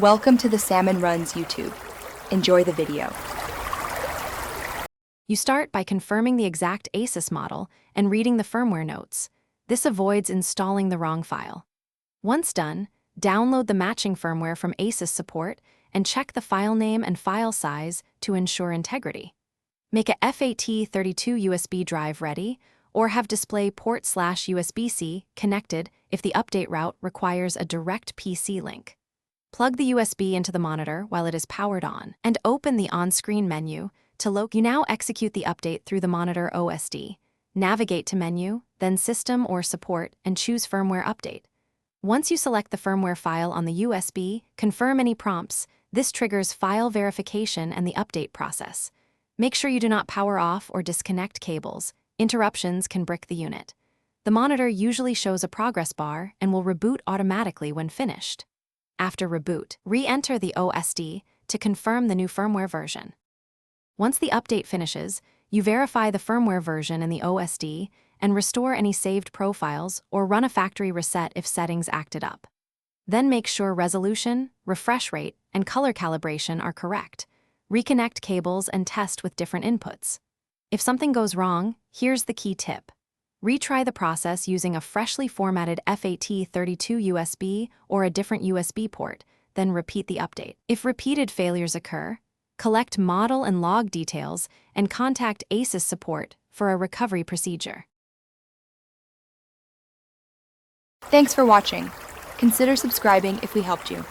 Welcome to the Salmon Runs YouTube. Enjoy the video. You start by confirming the exact Asus model and reading the firmware notes. This avoids installing the wrong file. Once done, download the matching firmware from Asus support and check the file name and file size to ensure integrity. Make a FAT32 USB drive ready or have display port/USB-C connected if the update route requires a direct PC link. Plug the USB into the monitor while it is powered on and open the on-screen menu to locate. You now execute the update through the monitor OSD. Navigate to Menu, then System or Support, and choose Firmware Update. Once you select the firmware file on the USB, confirm any prompts. This triggers file verification and the update process. Make sure you do not power off or disconnect cables. Interruptions can brick the unit. The monitor usually shows a progress bar and will reboot automatically when finished. After reboot, re-enter the OSD to confirm the new firmware version. Once the update finishes, you verify the firmware version in the OSD and restore any saved profiles or run a factory reset if settings acted up. Then make sure resolution, refresh rate, and color calibration are correct. Reconnect cables and test with different inputs. If something goes wrong, here's the key tip. Retry the process using a freshly formatted FAT32 USB or a different USB port, then repeat the update. If repeated failures occur, collect model and log details and contact Asus support for a recovery procedure. Thanks for watching. Consider subscribing if we helped you.